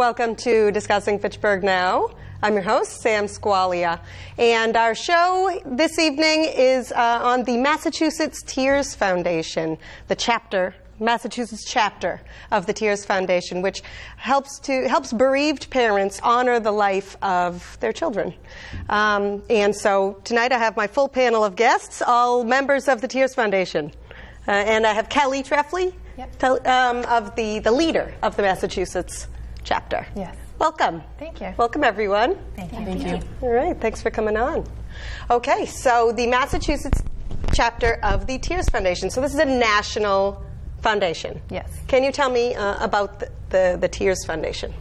Welcome to Discussing Fitchburg Now. I'm your host, Sam Squalia, and our show this evening is on the Massachusetts Tears Foundation, the Massachusetts chapter of the Tears Foundation, which helps bereaved parents honor the life of their children. And so tonight I have my full panel of guests, all members of the Tears Foundation. And I have Kelly Treffley, of the leader of the Massachusetts chapter. Yes. Welcome. Thank you. Welcome, everyone. Thank you. Thank you. All right, thanks for coming on. Okay, so the Massachusetts chapter of the Tears Foundation. So this is a national foundation. Yes. Can you tell me about the Tears Foundation?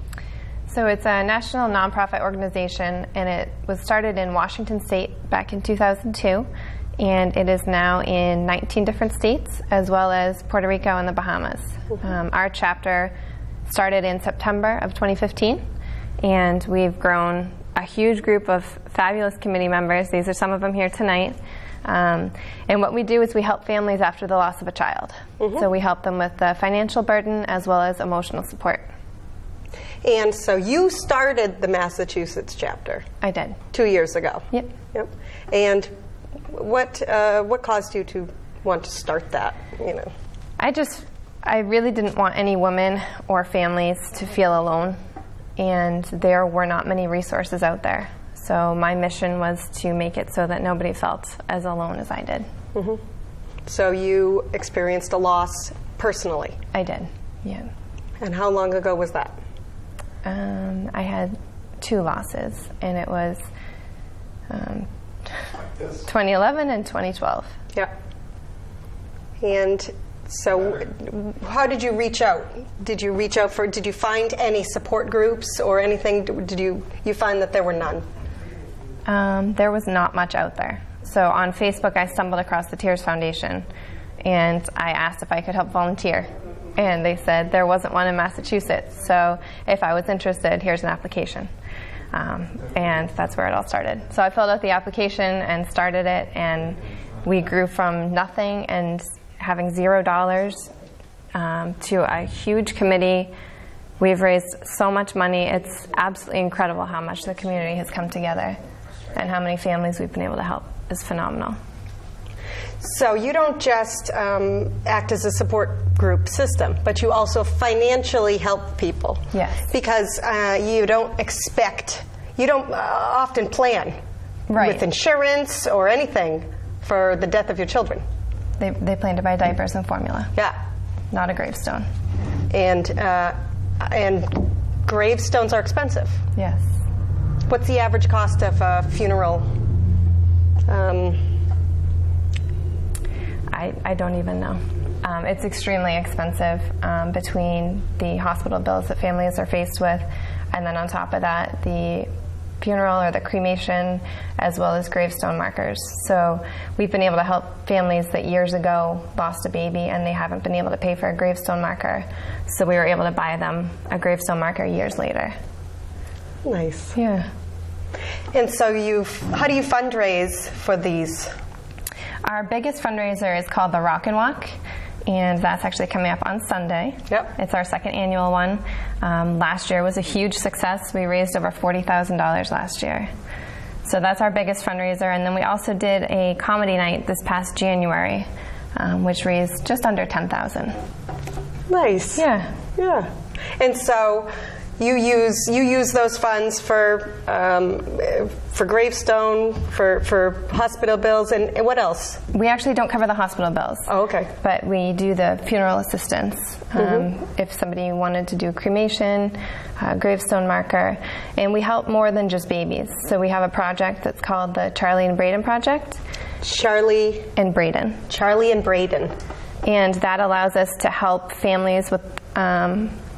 So it's a national nonprofit organization, and it was started in Washington State back in 2002, and it is now in 19 different states, as well as Puerto Rico and the Bahamas. Our chapter started in September of 2015, and we've grown a huge group of fabulous committee members. These are some of them here tonight. And what we do is we help families after the loss of a child. So we help them with the financial burden as well as emotional support. And so you started the Massachusetts chapter. I did. 2 years ago. Yep. And what caused you to want to start that? I really didn't want any women or families to feel alone, and there were not many resources out there. So my mission was to make it so that nobody felt as alone as I did. So you experienced a loss personally? I did, yeah. And how long ago was that? I had 2 losses, and it was 2011 and 2012. Yeah. And so how did you reach out? Did you find any support groups or anything? Did you find that there were none? There was not much out there. So on Facebook, I stumbled across the Tears Foundation, and I asked if I could help volunteer. And they said there wasn't one in Massachusetts. So if I was interested, here's an application. And that's where it all started. So I filled out the application and started it, and we grew from nothing and having $0 to a huge committee. We've raised so much money. It's absolutely incredible how much the community has come together and how many families we've been able to help is phenomenal. So you don't just act as a support group system, but you also financially help people. Yes. Because you don't often plan with insurance or anything for the death of your children. They plan to buy diapers and formula. Yeah. Not a gravestone. And gravestones are expensive. Yes. What's the average cost of a funeral? I don't even know. It's extremely expensive between the hospital bills that families are faced with, and then on top of that, the funeral or the cremation, as well as gravestone markers. So we've been able to help families that years ago lost a baby and they haven't been able to pay for a gravestone marker. So we were able to buy them a gravestone marker years later. Nice. Yeah. And so how do you fundraise for these? Our biggest fundraiser is called the Rock and Walk, and that's actually coming up on Sunday. Yep. It's our second annual one. Last year was a huge success. We raised over $40,000 last year. So that's our biggest fundraiser. And then we also did a comedy night this past January, which raised just under $10,000. Nice. Yeah. Yeah. And so you use those funds for gravestone, for hospital bills, and what else? We actually don't cover the hospital bills. Oh, okay. But we do the funeral assistance. If somebody wanted to do cremation, gravestone marker, and we help more than just babies. So we have a project that's called the Charlie and Braden Project. Charlie and Braden. And that allows us to help families with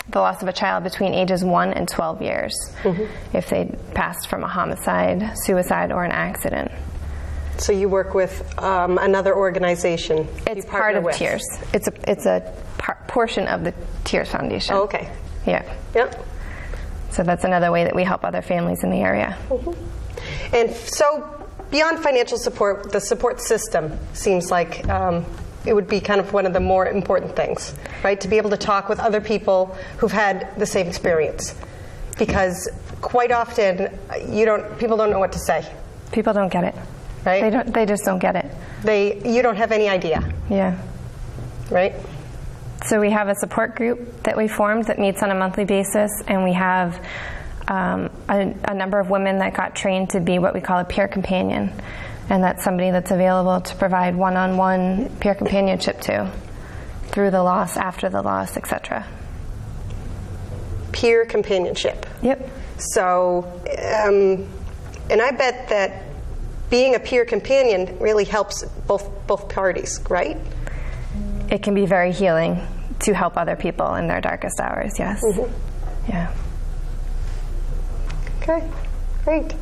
the loss of a child between ages 1 and 12 years if they passed from a homicide, suicide, or an accident. So you work with another organization. It's part of Tears. It's a portion of the Tears Foundation. Oh, okay. Yeah. Yep. So that's another way that we help other families in the area. And so beyond financial support, the support system seems like it would be kind of one of the more important things, right? To be able to talk with other people who've had the same experience. Because quite often, people don't know what to say. People don't get it. Right? They just don't get it. You don't have any idea. Yeah. Right? So we have a support group that we formed that meets on a monthly basis, and we have a number of women that got trained to be what we call a peer companion, and that's somebody that's available to provide one-on-one peer companionship to through the loss, after the loss, etc. Peer companionship. Yep. So, and I bet that being a peer companion really helps both parties, right? It can be very healing to help other people in their darkest hours, yes. Mm-hmm. Yeah. Okay, great.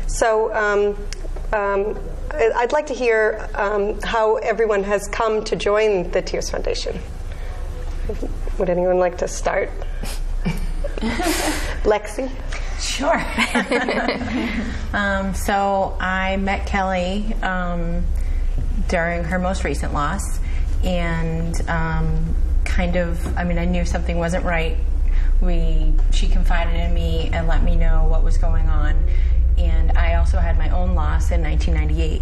So I'd like to hear how everyone has come to join the Tears Foundation. Would anyone like to start? Lexi? Sure. So I met Kelly during her most recent loss, and I knew something wasn't right. She confided in me and let me know what was going on. And I also had my own loss in 1998.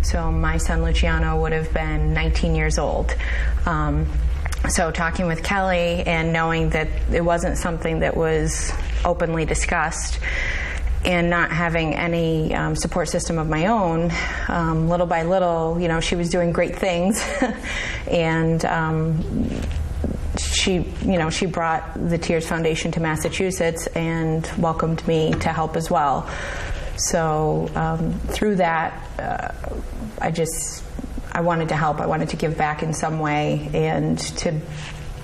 So my son Luciano would have been 19 years old. So talking with Kelly and knowing that it wasn't something that was openly discussed, and not having any support system of my own, little by little, she was doing great things. And she brought the Tears Foundation to Massachusetts and welcomed me to help as well. So through that, I wanted to help. I wanted to give back in some way, and to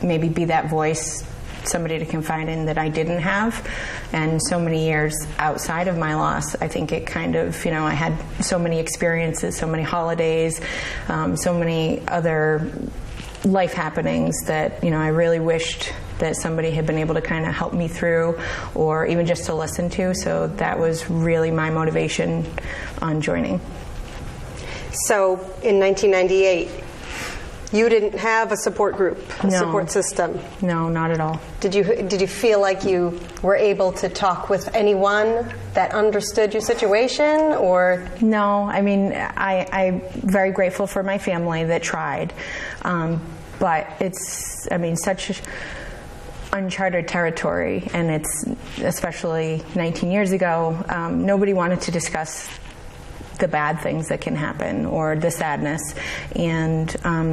maybe be that voice, somebody to confide in that I didn't have. And so many years outside of my loss, I think it kind of, I had so many experiences, so many holidays, so many other life happenings that, I really wished that somebody had been able to kind of help me through, or even just to listen to. So that was really my motivation on joining. So in 1998, you didn't have a support group, support system? No, not at all. Did you feel like you were able to talk with anyone that understood your situation, or? No, I'm very grateful for my family that tried, but it's, such uncharted territory, and it's, especially 19 years ago, nobody wanted to discuss the bad things that can happen or the sadness, and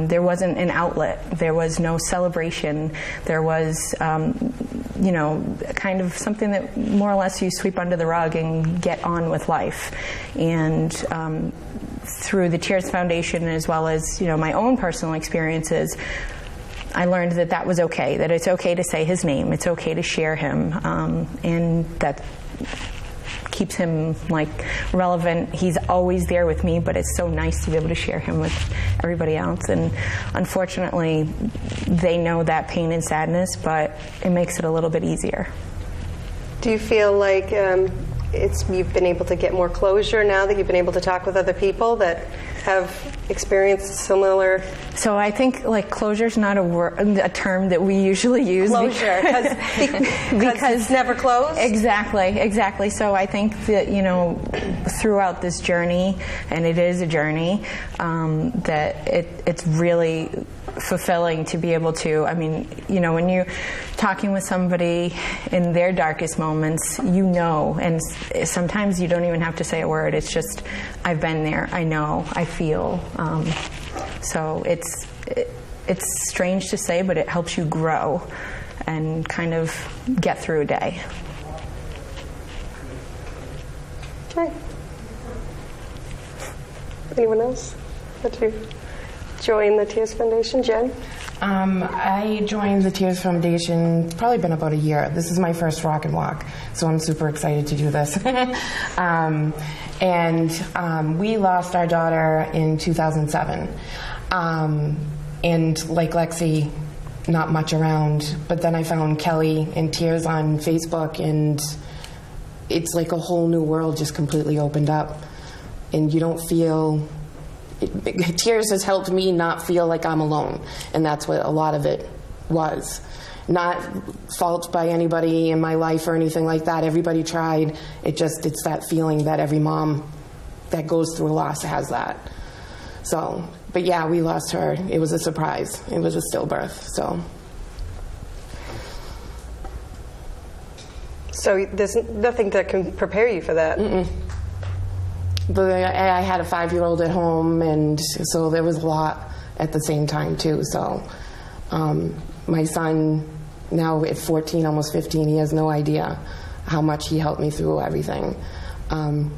there wasn't an outlet. There was no celebration. There was kind of something that more or less you sweep under the rug and get on with life. And through the Tears Foundation, as well as my own personal experiences, I learned that that was okay, that it's okay to say his name, it's okay to share him, and that keeps him relevant. He's always there with me, but it's so nice to be able to share him with everybody else. And unfortunately, they know that pain and sadness, but it makes it a little bit easier. Do you feel like you've been able to get more closure now that you've been able to talk with other people that have experienced similar? So I think closure is not a term that we usually use. Closure, because it's never closed? Exactly. So I think that, throughout this journey, and it is a journey, that it's really fulfilling to be able to, when you're talking with somebody in their darkest moments, and sometimes you don't even have to say a word. It's just, I've been there, I know, I feel. So it's strange to say, but it helps you grow and kind of get through a day. Okay. Anyone else? Did you join the Tears Foundation? Jen? I joined the Tears Foundation, it's probably been about a year. This is my first rock and walk, so I'm super excited to do this. And we lost our daughter in 2007. And like Lexi, not much around, but then I found Kelly in Tears on Facebook, and it's like a whole new world just completely opened up. And you don't feel... Tears has helped me not feel like I'm alone, and that's what a lot of it was. Not fault by anybody in my life or anything like that. Everybody tried. It's that feeling that every mom that goes through a loss has that. So, but yeah, we lost her. It was a surprise. It was a stillbirth, so. So there's nothing that can prepare you for that. But I had a 5-year-old at home, and so there was a lot at the same time too. So my son, now at 14, almost 15, he has no idea how much he helped me through everything.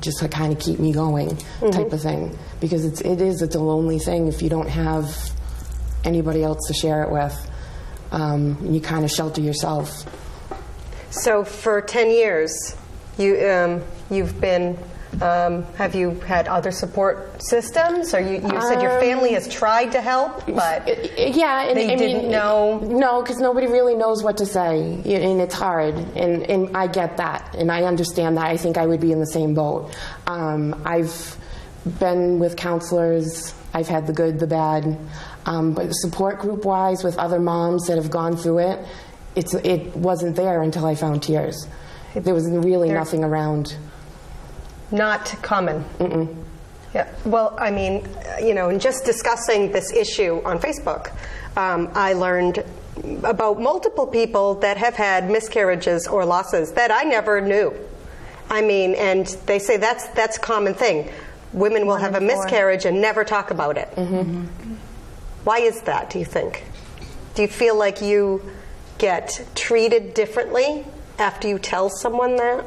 Just to kind of keep me going, type of thing. Because it's a lonely thing if you don't have anybody else to share it with. You kind of shelter yourself. So for 10 years, you've been. Have you had other support systems, or you said your family has tried to help, but yeah, they didn't know? No, because nobody really knows what to say, and it's hard, and I get that, and I understand that. I think I would be in the same boat. I've been with counselors. I've had the good, the bad, but support group-wise with other moms that have gone through it, it wasn't there until I found Tears. There was really nothing around. Not common. Yeah. Well, I mean, in just discussing this issue on Facebook, I learned about multiple people that have had miscarriages or losses that I never knew. I mean, and they say that's a common thing. Women will have a miscarriage and never talk about it. Why is that, do you think? Do you feel like you get treated differently after you tell someone that?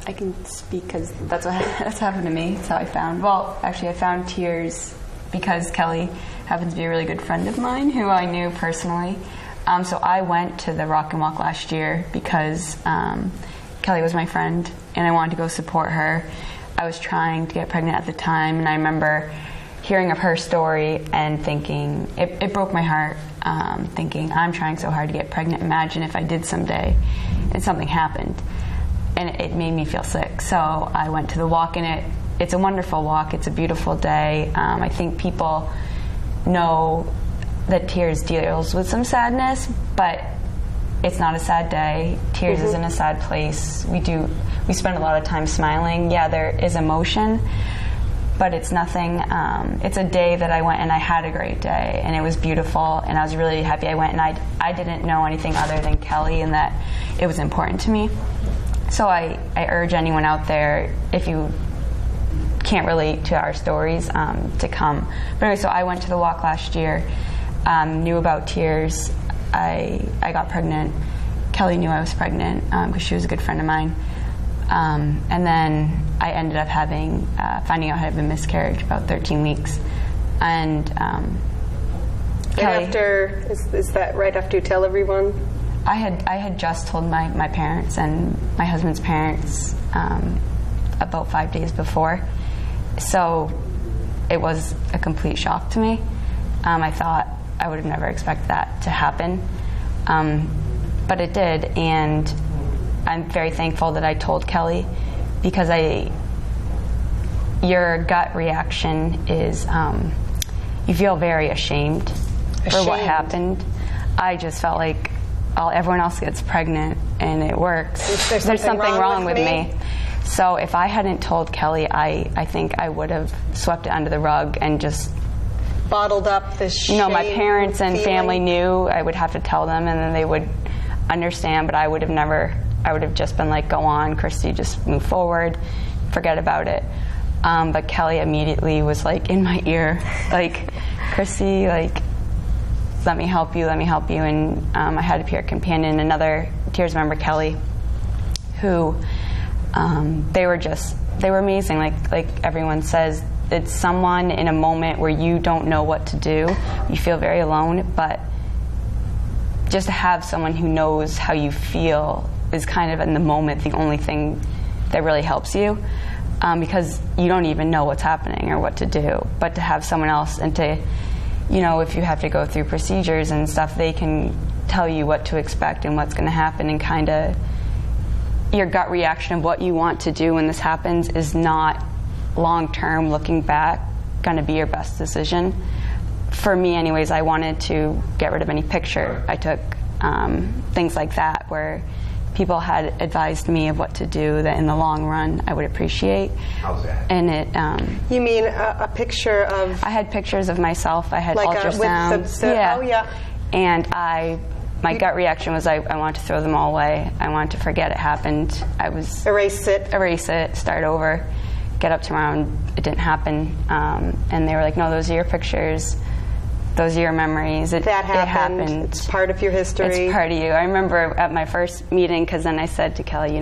I can speak because that's happened to me. That's how I found. Well, actually, I found Tears because Kelly happens to be a really good friend of mine who I knew personally. So I went to the Rock and Walk last year because Kelly was my friend and I wanted to go support her. I was trying to get pregnant at the time, and I remember hearing of her story and thinking, it broke my heart, thinking, I'm trying so hard to get pregnant. Imagine if I did someday and something happened. And it made me feel sick. So I went to the walk, and it's a wonderful walk. It's a beautiful day. I think people know that Tears deals with some sadness, but it's not a sad day. Tears isn't a sad place. We spend a lot of time smiling. Yeah, there is emotion, but it's nothing. It's a day that I went and I had a great day, and it was beautiful, and I was really happy I went, and I didn't know anything other than Kelly and that it was important to me. So I urge anyone out there, if you can't relate to our stories, to come. But anyway, so I went to the walk last year, knew about Tears. I got pregnant. Kelly knew I was pregnant because she was a good friend of mine. And then I ended up finding out I had a miscarriage about 13 weeks. And Kelly, is that right after you tell everyone? I had just told my parents and my husband's parents about 5 days before, so it was a complete shock to me. I thought I would have never expected that to happen, but it did, and I'm very thankful that I told Kelly, because your gut reaction is you feel very ashamed for what happened. I just felt like everyone else gets pregnant and it works. There's something wrong with me. So if I hadn't told Kelly, I think I would have swept it under the rug and just bottled up this shame. My parents and family knew. I would have to tell them, and then they would understand, but I would have just been like, go on, Christy, just move forward, forget about it. But Kelly immediately was like in my ear, like, Christy, like, let me help you. And I had a peer companion, another Tears member, Kelly, who they were amazing. Like everyone says, it's someone in a moment where you don't know what to do. You feel very alone, but just to have someone who knows how you feel is kind of in the moment the only thing that really helps you, because you don't even know what's happening or what to do. But to have someone else, and to, if you have to go through procedures and stuff, they can tell you what to expect and what's going to happen, and kind of your gut reaction of what you want to do when this happens is not long-term, looking back, going to be your best decision. For me anyways, I wanted to get rid of any picture I took things like that, where people had advised me of what to do that in the long run I would appreciate. How's that? And it. You mean a picture of? I had pictures of myself. I had like ultrasound. With the, oh yeah. And my gut reaction was I wanted to throw them all away. I wanted to forget it happened. I was erase it, start over, get up tomorrow, and it didn't happen. And they were like, no, those are your pictures. Those are your memories. It happened. It's part of your history. It's part of you. I remember at my first meeting, because then I said to Kelly,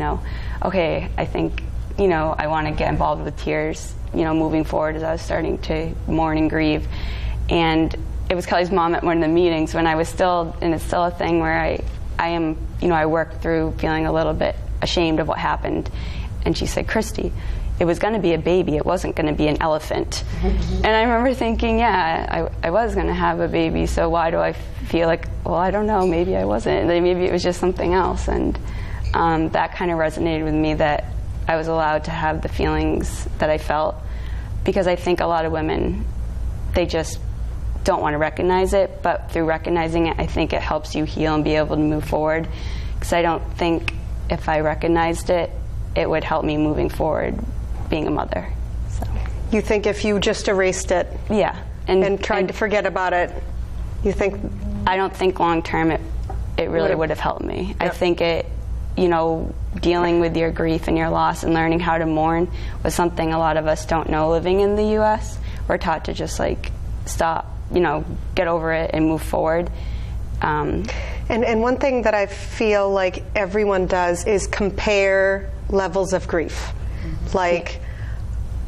okay, I think, I want to get involved with tears, moving forward as I was starting to mourn and grieve. And it was Kelly's mom at one of the meetings when I was still, and it's still a thing where I am, I worked through feeling a little bit ashamed of what happened. And she said, Christy, it was going to be a baby. It wasn't going to be an elephant. And I remember thinking, yeah, I was going to have a baby, so why do I feel like, well, I don't know, maybe I wasn't. Maybe it was just something else. And that kind of resonated with me, that I was allowed to have the feelings that I felt, because I think a lot of women, they just don't want to recognize it, but through recognizing it, I think it helps you heal and be able to move forward. Because I don't think if I recognized it, it would help me moving forward being a mother. So you think if you just erased it, yeah, and tried to forget about it, you think? I don't think long term it really would have helped me. Yep. I think it, dealing with your grief and your loss and learning how to mourn was something a lot of us don't know living in the U.S. We're taught to just stop, get over it and move forward. And one thing that I feel like everyone does is compare levels of grief. Like,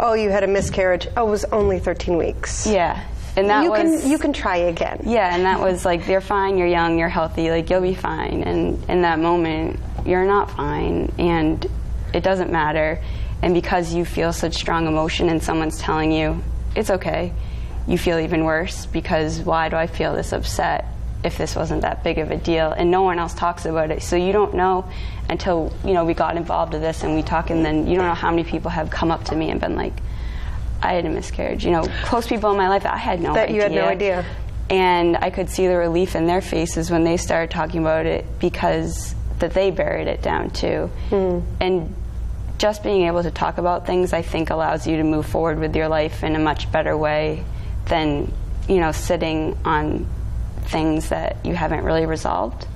oh, you had a miscarriage. Oh, it was only 13 weeks. Yeah. And that you can try again. Yeah, and that was like, you're fine, you're young, you're healthy, you'll be fine. And in that moment, you're not fine, and it doesn't matter. And because you feel such strong emotion and someone's telling you, it's okay, you feel even worse, because why do I feel this upset if this wasn't that big of a deal? And no one else talks about it. So you don't know until, we got involved with this and we talk, and then you don't know how many people have come up to me and been like, I had a miscarriage. Close people in my life, I had no idea. That you had no idea. And I could see the relief in their faces when they started talking about it, because that they buried it down too. And just being able to talk about things, I think, allows you to move forward with your life in a much better way than, sitting on things that you haven't really resolved.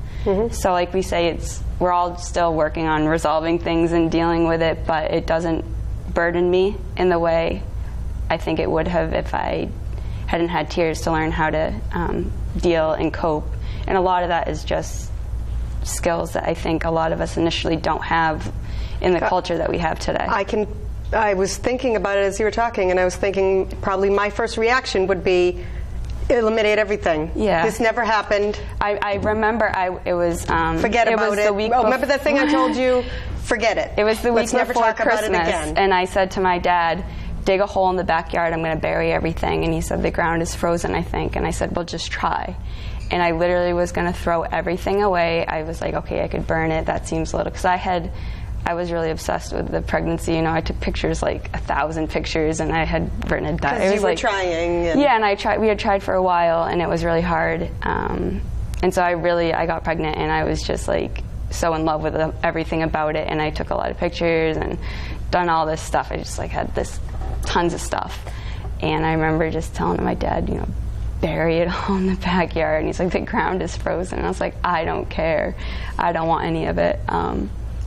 So like we say, we're all still working on resolving things and dealing with it, but it doesn't burden me in the way I think it would have if I hadn't had tears to learn how to deal and cope. And a lot of that is just skills that I think a lot of us initially don't have in the culture that we have today. I was thinking about it as you were talking, and I was thinking probably my first reaction would be eliminate everything. Yeah. This never happened. I remember it was... forget about it. Remember that thing I told you? Forget it. It was the week never before talk Christmas, about it again. And I said to my dad, dig a hole in the backyard, I'm going to bury everything. And he said, the ground is frozen, I think. And I said, well, just try. And I literally was going to throw everything away. I was like, okay, I could burn it. That seems a little... Because I was really obsessed with the pregnancy. I took pictures, 1,000 pictures, and I had written a diary. Because you were trying. Yeah, and we had tried for a while, and it was really hard. And so I got pregnant, and I was just so in love with everything about it. And I took a lot of pictures and done all this stuff. I just had tons of stuff. And I remember just telling my dad, bury it all in the backyard. And he's like, the ground is frozen. And I was like, I don't care. I don't want any of it.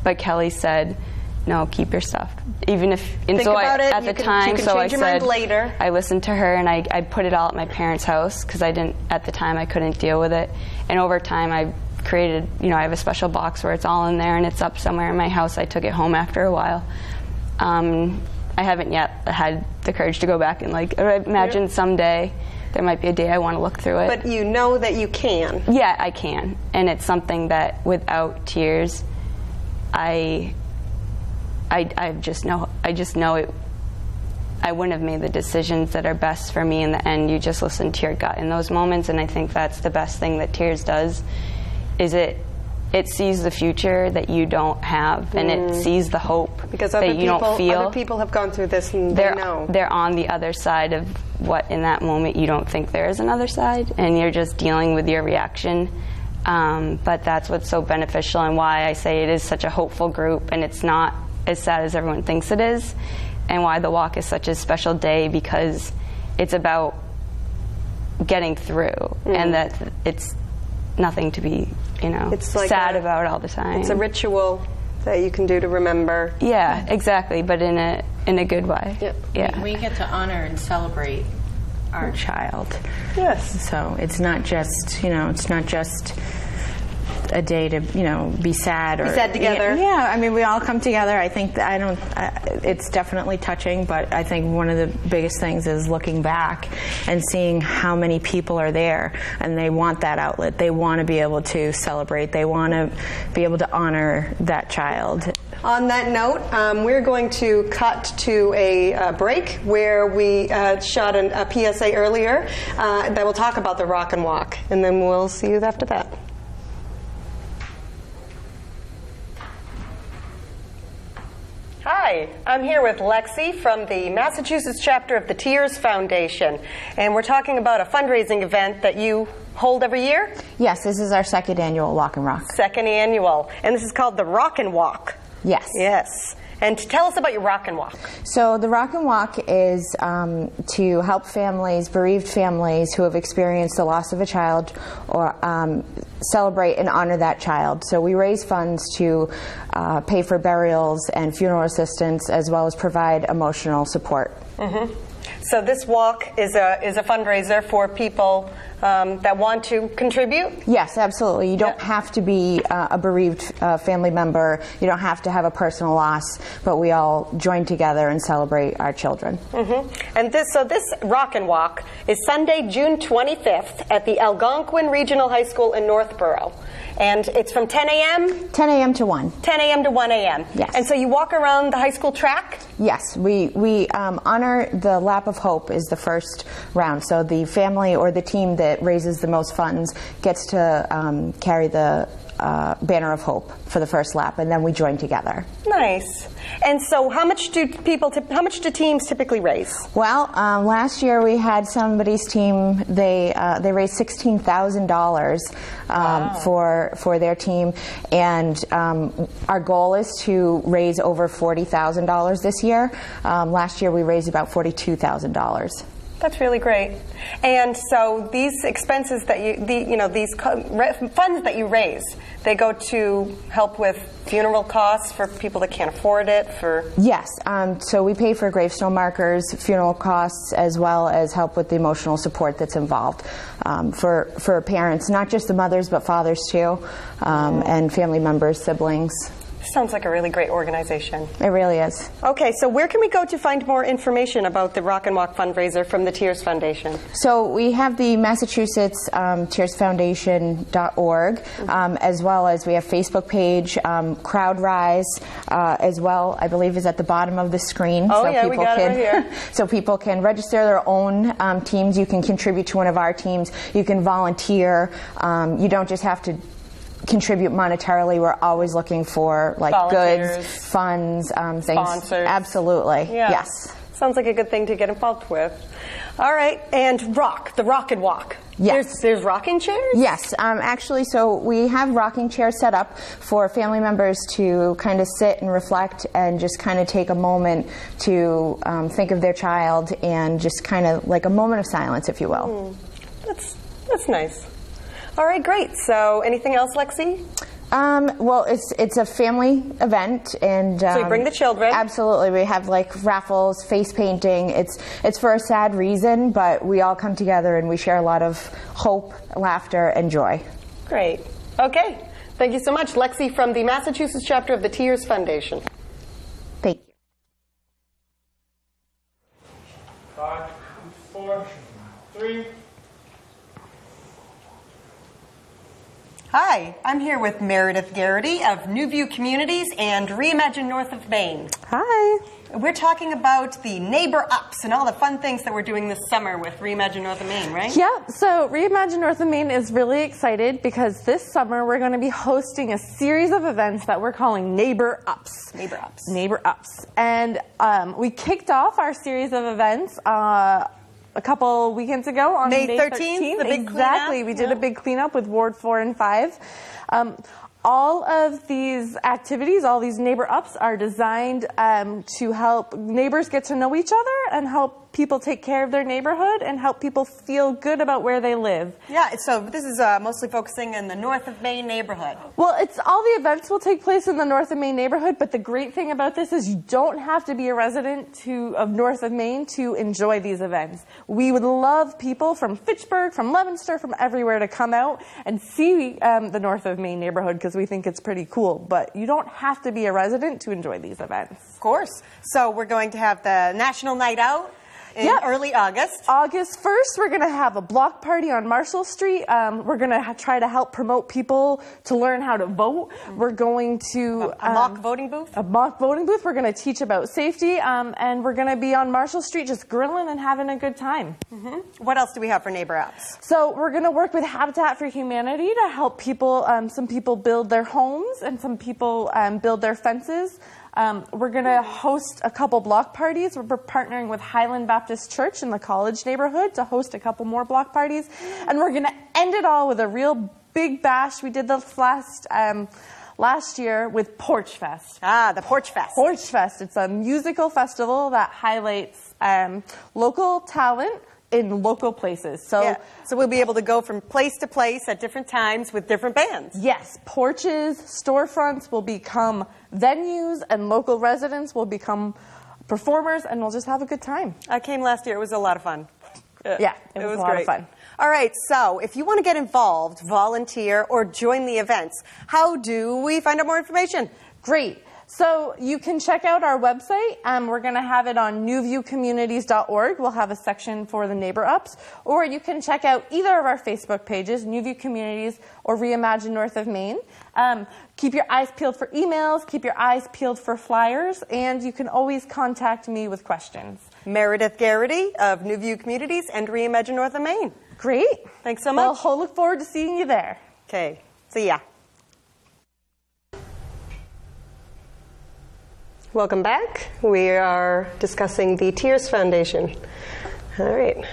But Kelly said, no, keep your stuff. Even if, and think so about it. At the time, you can so change I your mind said, later. I listened to her, and I put it all at my parents' house, because at the time I couldn't deal with it. And over time I created, I have a special box where it's all in there, and it's up somewhere in my house. I took it home after a while. I haven't yet had the courage to go back and I imagine someday there might be a day I want to look through it. But you know that you can. Yeah, I can. And it's something that without tears, I just know it. I wouldn't have made the decisions that are best for me in the end. You just listen to your gut in those moments, and I think that's the best thing that tears does, is it sees the future that you don't have, and it sees the hope because that you don't feel. Other people have gone through this, and they know. They're on the other side of what in that moment you don't think there is another side, and you're just dealing with your reaction. But that's what's so beneficial and why I say it is such a hopeful group and it's not as sad as everyone thinks it is, and why the walk is such a special day, because it's about getting through and that it's nothing to be, it's like sad about all the time. It's a ritual that you can do to remember. Yeah, exactly, but in a good way. Yep. Yeah. We get to honor and celebrate our child. Yes. So it's not just, it's not just a day to, be sad or be sad together. Yeah, I mean, we all come together. I think it's definitely touching, but I think one of the biggest things is looking back and seeing how many people are there, and they want that outlet. They want to be able to celebrate. They want to be able to honor that child. On that note, we're going to cut to a break where we shot a PSA earlier that will talk about the Rock and Walk, and then we'll see you after that. Hi, I'm here with Lexi from the Massachusetts chapter of the Tears Foundation, and we're talking about a fundraising event that you hold every year? Yes, this is our second annual Walk and Rock. Second annual, and this is called the Rock and Walk. Yes. Yes. And tell us about your Rock and Walk. So the Rock and Walk is to help families, bereaved families who have experienced the loss of a child, or celebrate and honor that child. So we raise funds to pay for burials and funeral assistance, as well as provide emotional support. Mm-hmm. So this walk is a fundraiser for people that want to contribute? Yes, absolutely. You don't have to be a bereaved family member. You don't have to have a personal loss, but we all join together and celebrate our children. Mm-hmm. And this Rock and Walk is Sunday, June 25th at the Algonquin Regional High School in Northborough. And it's from 10 a.m.? 10 a.m. to 1. 10 a.m. to 1 a.m. Yes. And so you walk around the high school track? Yes. We honor the Lap of Hope is the first round. So the family or the team that raises the most funds gets to carry the banner of hope for the first lap, and then we join together. Nice. And so how much do teams typically raise? Well, last year we had somebody's team, they raised $16,000 for their team, and our goal is to raise over $40,000 this year. Last year we raised about $42,000. That's really great. And so these expenses that these funds that you raise, they go to help with funeral costs for people that can't afford it? Yes. So we pay for gravestone markers, funeral costs, as well as help with the emotional support that's involved for parents, not just the mothers, but fathers too, and family members, siblings. Sounds like a really great organization. It really is. Okay, so where can we go to find more information about the Rock and Walk fundraiser from the Tears Foundation? So we have the Massachusetts tearsfoundation.org, as well as we have Facebook page, CrowdRise, as well, I believe is at the bottom of the screen. Oh, so yeah, we got it right here. So people can register their own teams. You can contribute to one of our teams. You can volunteer. You don't just have to contribute monetarily. We're always looking for goods, funds, things. Sponsors. Absolutely. Yeah. Yes. Sounds like a good thing to get involved with. All right, and the Rock and Walk. Yes. There's rocking chairs? Yes, actually, so we have rocking chairs set up for family members to kind of sit and reflect and just kind of take a moment to think of their child, and just kind of like a moment of silence, if you will. That's nice. All right, great. So anything else, Lexi? Well, it's a family event, and so you bring the children. Absolutely, we have raffles, face painting. It's for a sad reason, but we all come together and we share a lot of hope, laughter, and joy. Great. Okay. Thank you so much, Lexi from the Massachusetts chapter of the Tears Foundation. Thank you. 5, 4, 3. Hi, I'm here with Meredith Garrity of New View Communities and Reimagine North of Maine. Hi. We're talking about the Neighbor Ups and all the fun things that we're doing this summer with Reimagine North of Maine, right? Yep. So Reimagine North of Maine is really excited because this summer we're going to be hosting a series of events that we're calling Neighbor Ups. Neighbor Ups. Neighbor Ups. And we kicked off our series of events a couple weekends ago on May May 13th, the big exactly. cleanup? We did a big cleanup with Ward 4 and 5. All of these activities, all these neighbor ups are designed to help neighbors get to know each other and help people take care of their neighborhood and help people feel good about where they live. Yeah, so this is mostly focusing in the North of Maine neighborhood. Well, it's all the events will take place in the North of Maine neighborhood, but the great thing about this is you don't have to be a resident of North of Maine to enjoy these events. We would love people from Fitchburg, from Leominster, from everywhere to come out and see the North of Maine neighborhood because we think it's pretty cool, but you don't have to be a resident to enjoy these events. Of course. So we're going to have the National Night Out in early August. August 1st, we're going to have a block party on Marshall Street. We're going to try to help promote people to learn how to vote. We're going to... a mock voting booth? A mock voting booth. We're going to teach about safety, and we're going to be on Marshall Street just grilling and having a good time. What else do we have for neighbor apps? So we're going to work with Habitat for Humanity to help people, some people build their homes and some people build their fences. We're going to host a couple block parties. We're partnering with Highland Baptist Church in the College neighborhood to host a couple more block parties. And we're going to end it all with a real big bash. We did this last year with Porch Fest. Ah, the Porch Fest. Porch Fest. It's a musical festival that highlights local talent in local places. So we'll be able to go from place to place at different times with different bands. Yes, porches, storefronts will become venues and local residents will become performers and we'll just have a good time. I came last year. It was a lot of fun. Yeah, it was a lot of fun. All right, so if you want to get involved, volunteer, or join the events, how do we find out more information? Great. So you can check out our website. We're going to have it on newviewcommunities.org. We'll have a section for the neighbor ups. Or you can check out either of our Facebook pages, New View Communities or Reimagine North of Maine. Keep your eyes peeled for emails. Keep your eyes peeled for flyers. And you can always contact me with questions. Meredith Garrity of New View Communities and Reimagine North of Maine. Great. Thanks so much. Well, I'll look forward to seeing you there. Okay. See ya. Welcome back. We are discussing the Tears Foundation. All right,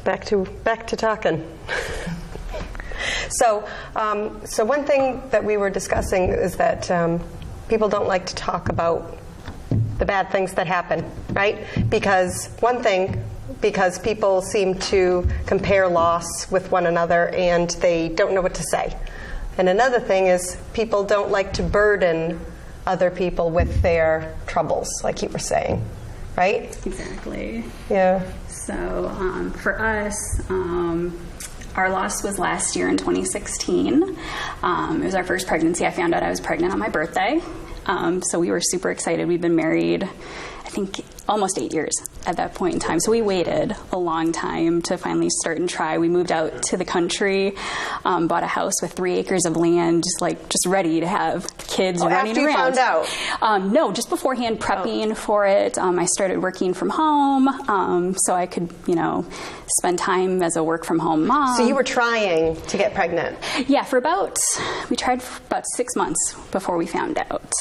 back to talking. So one thing that we were discussing is that people don't like to talk about the bad things that happen, right? Because people seem to compare loss with one another and they don't know what to say. And another thing is people don't like to burden other people with their troubles, like you were saying, right? Exactly. Yeah. So for us, our loss was last year in 2016. It was our first pregnancy. I found out I was pregnant on my birthday. So we were super excited. We'd been married, I think, almost 8 years at that point in time. So we waited a long time to finally start and try. We moved out to the country, bought a house with 3 acres of land, just ready to have kids running after around. You found out? No, just beforehand prepping for it. I started working from home, so I could, spend time as a work from home mom. So you were trying to get pregnant? Yeah, we tried for about 6 months before we found out.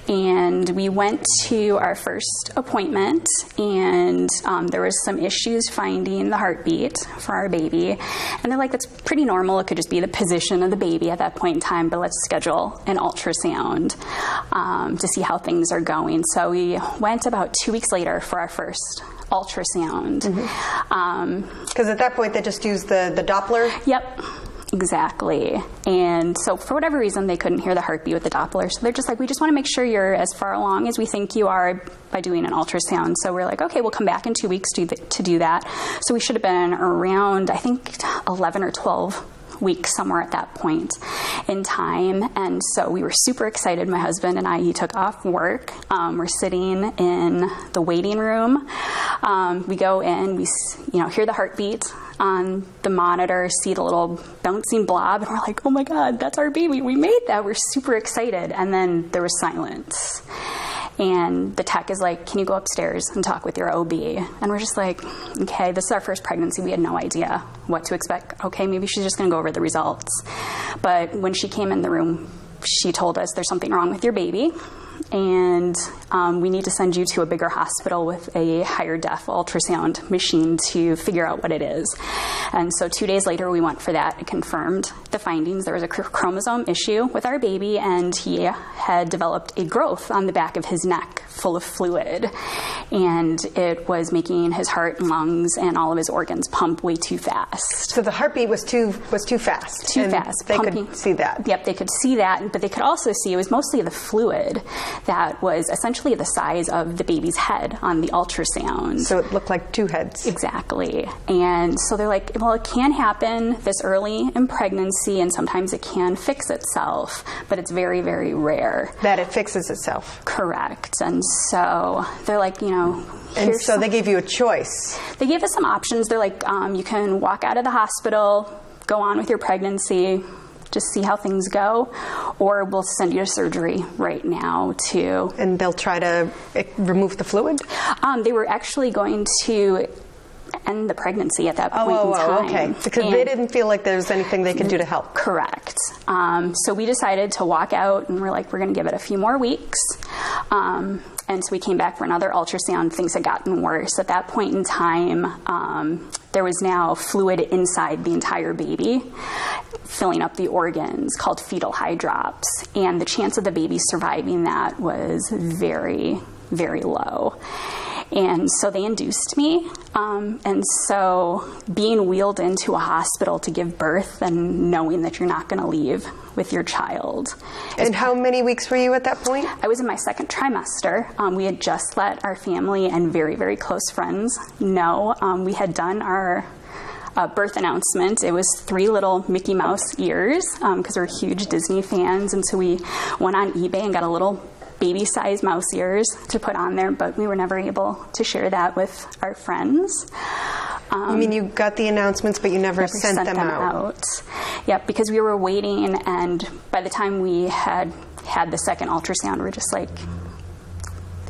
And we went to our first appointment, and there was some issues finding the heartbeat for our baby. And they're like, that's pretty normal. It could just be the position of the baby at that point in time, but let's schedule an ultrasound to see how things are going. So we went about 2 weeks later for our first ultrasound. Because at that point they just used the Doppler? Yep. Exactly. And so for whatever reason, they couldn't hear the heartbeat with the Doppler. So they're just like, we just want to make sure you're as far along as we think you are by doing an ultrasound. So we're like, okay, we'll come back in 2 weeks to do that. So we should have been around, I think, 11 or 12 weeks, somewhere at that point in time. And so we were super excited. My husband and I, he took off work. We're sitting in the waiting room. We go in, we hear the heartbeat on the monitor, see the little bouncing blob, and we're like, oh my God, that's our baby. We made that. We're super excited. And then there was silence. And the tech is like, can you go upstairs and talk with your OB? And we're just like, okay, this is our first pregnancy. We had no idea what to expect. Okay, maybe she's just going to go over the results. But when she came in the room, she told us there's something wrong with your baby. And we need to send you to a bigger hospital with a higher def ultrasound machine to figure out what it is. And so 2 days later, we went for that. It confirmed the findings. There was a chromosome issue with our baby, and he had developed a growth on the back of his neck full of fluid. And it was making his heart and lungs and all of his organs pump way too fast. So the heartbeat was too fast. Too fast. They could see that. Yep, they could see that, but they could also see it was mostly the fluid that was essentially the size of the baby's head on the ultrasound. So it looked like two heads. Exactly. And so they're like, well, it can happen this early in pregnancy, and sometimes it can fix itself, but it's very, very rare. That it fixes itself. Correct. And so they're like, you know, and so they gave you a choice. They gave us some options. They're like, you can walk out of the hospital, go on with your pregnancy, just see how things go, or we'll send you to surgery right now to... And they'll try to remove the fluid? They were actually going to end the pregnancy at that point in time. Okay. Because they didn't feel like there was anything they could do to help. Correct. So we decided to walk out, and we're like, we're going to give it a few more weeks. And so we came back for another ultrasound. Things had gotten worse. At that point in time, there was now fluid inside the entire baby, filling up the organs, called fetal hydrops. And the chance of the baby surviving that was very, very low. And so they induced me. And so being wheeled into a hospital to give birth and knowing that you're not going to leave with your child. And how many weeks were you at that point? I was in my second trimester. We had just let our family and very, very close friends know. We had done our birth announcement. It was 3 little Mickey Mouse ears because we're huge Disney fans. And so we went on eBay and got a little baby-sized mouse ears to put on there, but we were never able to share that with our friends. I mean, you got the announcements, but you never sent them out. Yep, because we were waiting, and by the time we had the second ultrasound, we were just like,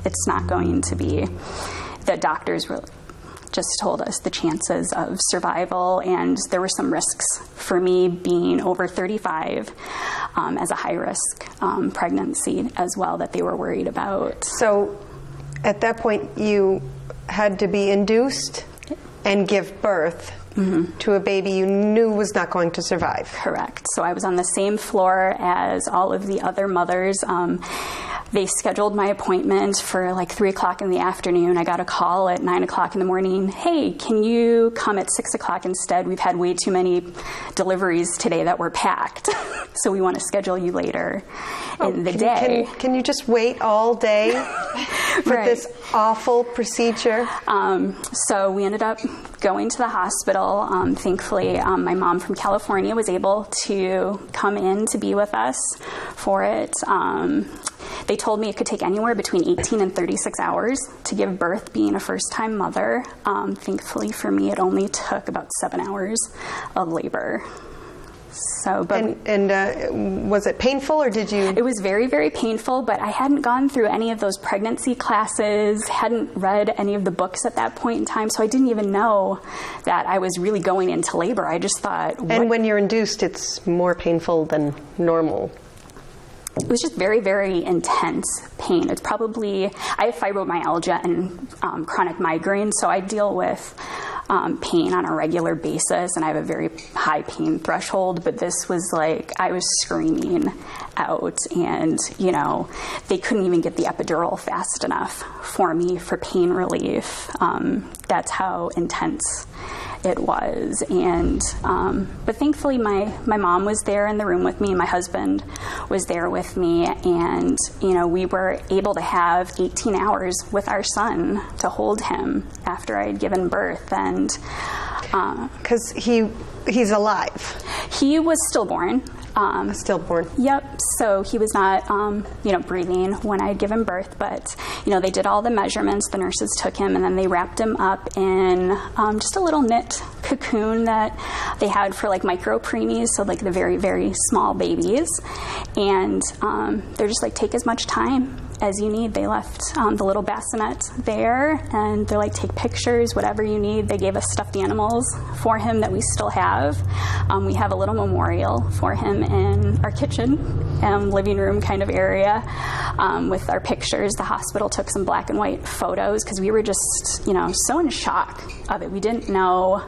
it's not going to be. The doctors were just told us the chances of survival, and there were some risks for me being over 35 as a high-risk pregnancy as well that they were worried about. So at that point, you had to be induced and give birth to a baby you knew was not going to survive. Correct. So I was on the same floor as all of the other mothers. They scheduled my appointment for like 3 o'clock in the afternoon. I got a call at 9 o'clock in the morning. Hey, can you come at 6 o'clock instead? We've had way too many deliveries today that were packed. So we want to schedule you later in the day. Can you just wait all day for this awful procedure? So we ended up going to the hospital. Thankfully, my mom from California was able to come in to be with us for it. They told me it could take anywhere between 18 and 36 hours to give birth, being a first-time mother. Thankfully for me, it only took about 7 hours of labor. So, but and was it painful, or did you? It was very, very painful, but I hadn't gone through any of those pregnancy classes, hadn't read any of the books at that point in time, so I didn't even know that I was really going into labor. I just thought... And when you're induced, it's more painful than normal. It was just very, very intense pain. It's probably... I have fibromyalgia and chronic migraine, so I deal with pain on a regular basis, and I have a very high pain threshold, but this was like, I was screaming out, and, you know, they couldn't even get the epidural fast enough for me for pain relief. That's how intense it was. And but thankfully my mom was there in the room with me, my husband was there with me, and you know, we were able to have 18 hours with our son to hold him after I had given birth. And because he's alive. He was stillborn. Stillborn. Yep. So he was not, breathing when I had given birth, but, they did all the measurements. The nurses took him, and then they wrapped him up in just a little knit cocoon that they had for like micro preemies, so like the very, very small babies. And they're just like, take as much time as you need. They left the little bassinet there, and they're like, take pictures, whatever you need. They gave us stuffed animals for him that we still have. We have a little memorial for him in our kitchen, living room kind of area, with our pictures. The hospital took some black and white photos because we were just, so in shock of it. We didn't know,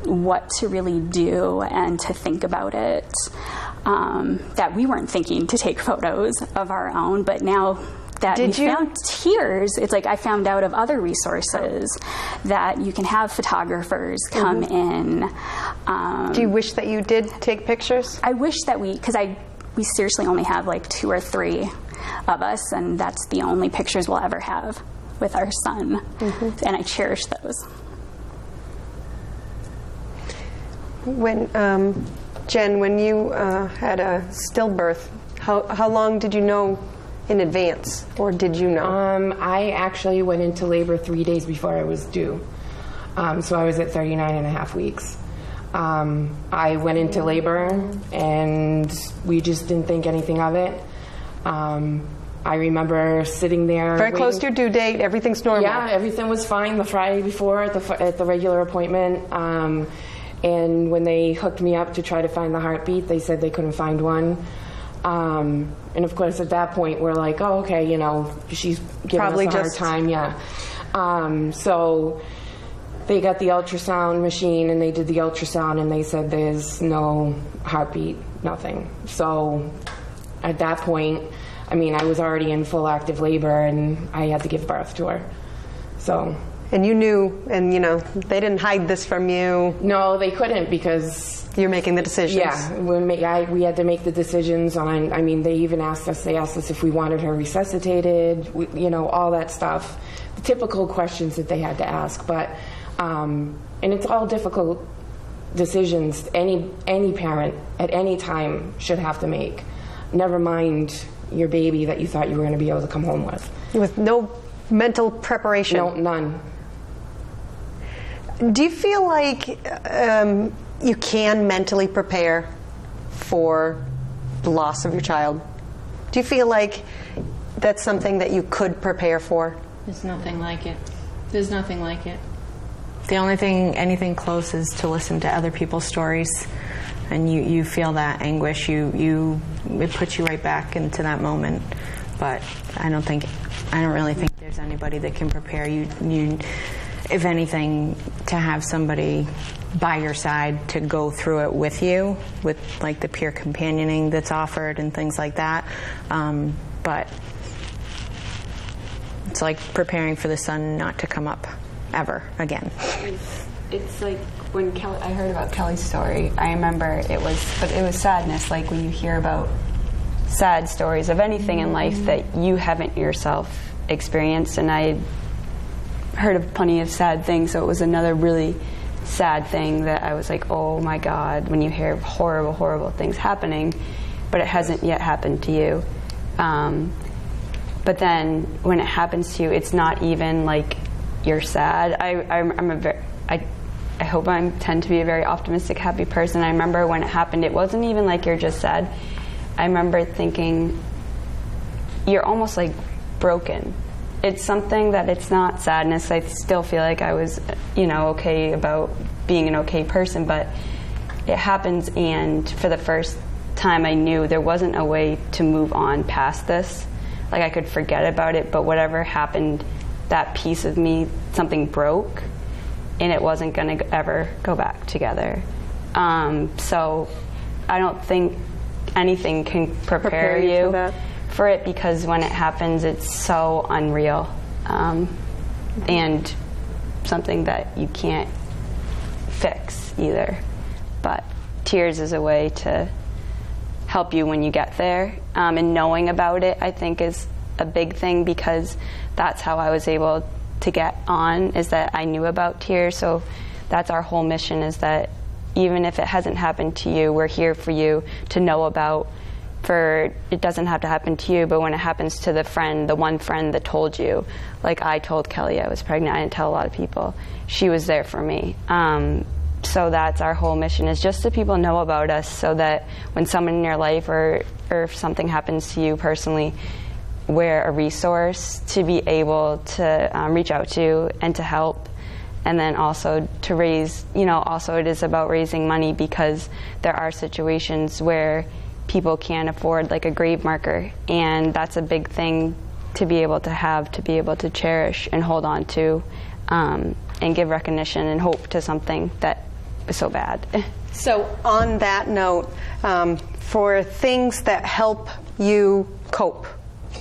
what to really do and to think about it. That we weren't thinking to take photos of our own, but now that found Tears, it's like I found out of other resources that you can have photographers come in. Do you wish that you did take pictures? I wish that because we seriously only have like 2 or 3 of us, and that's the only pictures we'll ever have with our son, and I cherish those. When Jen, when you had a stillbirth, how long did you know in advance, or did you know? I actually went into labor 3 days before I was due. So I was at 39 and a half weeks. I went into labor, and we just didn't think anything of it. I remember sitting there very close to your due date. Everything's normal. Yeah, everything was fine the Friday before at the regular appointment. And when they hooked me up to try to find the heartbeat, they said they couldn't find one. And of course, at that point, we're like, oh, okay, she's giving probably us a hard time, yeah. So they got the ultrasound machine, and they did the ultrasound, and they said there's no heartbeat, nothing. So at that point, I was already in full active labor, and I had to give birth to her. So. And you knew, and they didn't hide this from you. No, they couldn't, because you're making the decisions. Yeah, we had to make the decisions on. They even asked us if we wanted her resuscitated. All that stuff, the typical questions that they had to ask. But and it's all difficult decisions any parent at any time should have to make. Never mind your baby that you thought you were going to be able to come home with no mental preparation. No, none. Do you feel like you can mentally prepare for the loss of your child? Do you feel like that's something that you could prepare for? There's nothing like it. The only thing, anything close, is to listen to other people's stories, and you feel that anguish. It puts you right back into that moment. But I don't really think there's anybody that can prepare you. If anything, to have somebody by your side to go through it with you, with like the peer companioning that's offered and things like that. But it's like preparing for the sun not to come up ever again. It's like when I heard about Kelly's story, I remember it was sadness, like when you hear about sad stories of anything in life that you haven't yourself experienced, and I heard of plenty of sad things, so it was another really sad thing that I was like, oh my God, when you hear horrible, horrible things happening, but it hasn't yet happened to you. But then when it happens to you, it's not even like you're sad. I hope I tend to be a very optimistic, happy person. I remember when it happened, it wasn't even like you're just sad. I remember thinking, you're almost like broken. It's something that it's not sadness. I still feel like I was, okay about being an okay person, but it happens, and for the first time I knew there wasn't a way to move on past this. Like I could forget about it, but whatever happened, that piece of me, something broke, and it wasn't going to ever go back together. So I don't think anything can prepare you for it, because when it happens, it's so unreal, and something that you can't fix either. But Tears is a way to help you when you get there, and knowing about it, I think, is a big thing, because that's how I was able to get on, is that I knew about Tears. So that's our whole mission, is that even if it hasn't happened to you, we're here for you to know about. It doesn't have to happen to you, but when it happens to the one friend that told you, like I told Kelly I was pregnant, I didn't tell a lot of people, she was there for me. So that's our whole mission, is just so people know about us, so that when someone in your life or or if something happens to you personally, we're a resource to be able to reach out to and to help. And then also to raise, also it is about raising money, because there are situations where people can't afford like a grave marker, and that's a big thing to be able to have, to be able to cherish and hold on to, and give recognition and hope to something that is so bad. So on that note, for things that help you cope,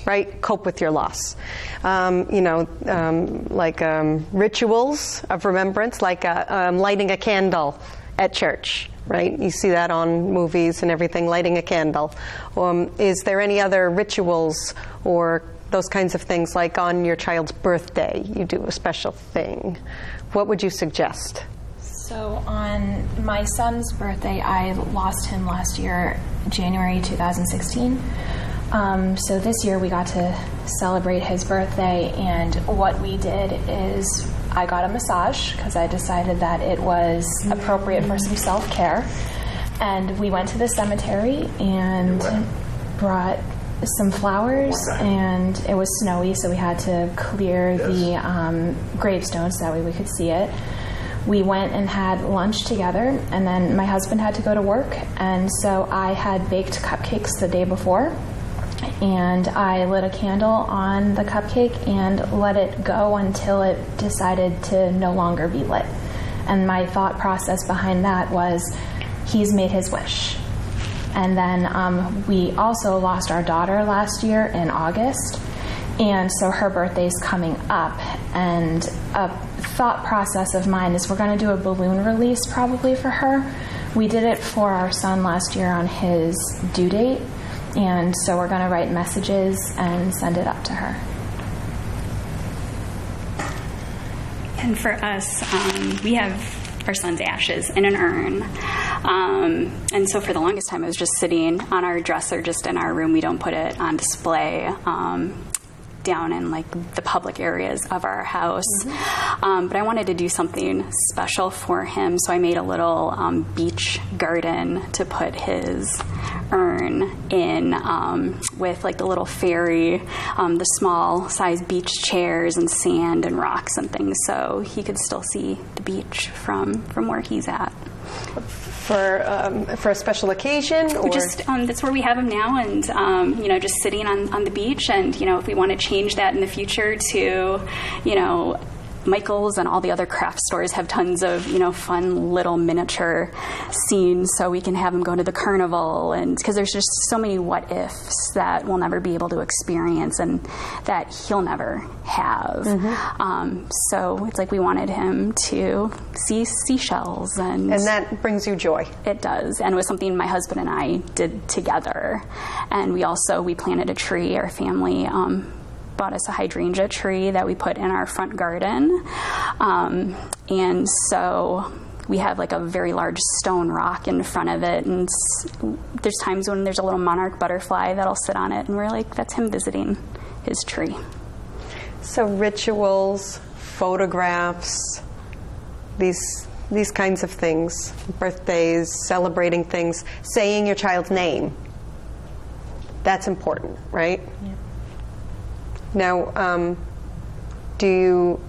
right? Cope with your loss. Like rituals of remembrance, like lighting a candle at church, right? You see that on movies and everything, lighting a candle. Is there any other rituals or those kinds of things, like on your child's birthday, you do a special thing? What would you suggest? So on my son's birthday, I lost him last year, January 2016. So this year we got to celebrate his birthday, and what we did is I got a massage because I decided that it was appropriate for some self-care, and we went to the cemetery and brought some flowers, and it was snowy, so we had to clear the gravestones so that way we could see it. We went and had lunch together, and then my husband had to go to work, and so I had baked cupcakes the day before, and I lit a candle on the cupcake and let it go until it decided to no longer be lit. And my thought process behind that was, he's made his wish. And then we also lost our daughter last year in August, and so her birthday's coming up, and a thought process of mine is we're going to do a balloon release probably for her. We did it for our son last year on his due date, and so we're going to write messages and send it up to her. And for us, we have our son's ashes in an urn. And so for the longest time, it was just sitting on our dresser, just in our room. We don't put it on display down in like the public areas of our house. But I wanted to do something special for him, so I made a little beach garden to put his urn in, with like the little ferry, the small size beach chairs and sand and rocks and things, so he could still see the beach from where he's at. For a special occasion, or just that's where we have him now, and just sitting on the beach, and if we want to change that in the future to Michael's and all the other craft stores have tons of fun little miniature scenes, so we can have him go to the carnival, and because there's just so many what ifs that we'll never be able to experience and that he'll never have. So it's like we wanted him to see seashells, and that brings you joy. It does, and it was something my husband and I did together. And we planted a tree. Our family bought us a hydrangea tree that we put in our front garden, and so we have like a very large stone rock in front of it, and there's times when there's a little monarch butterfly that'll sit on it, and we're like, that's him visiting his tree. So rituals, photographs, these kinds of things, birthdays, celebrating things, saying your child's name, that's important, right? Yeah. Now, did you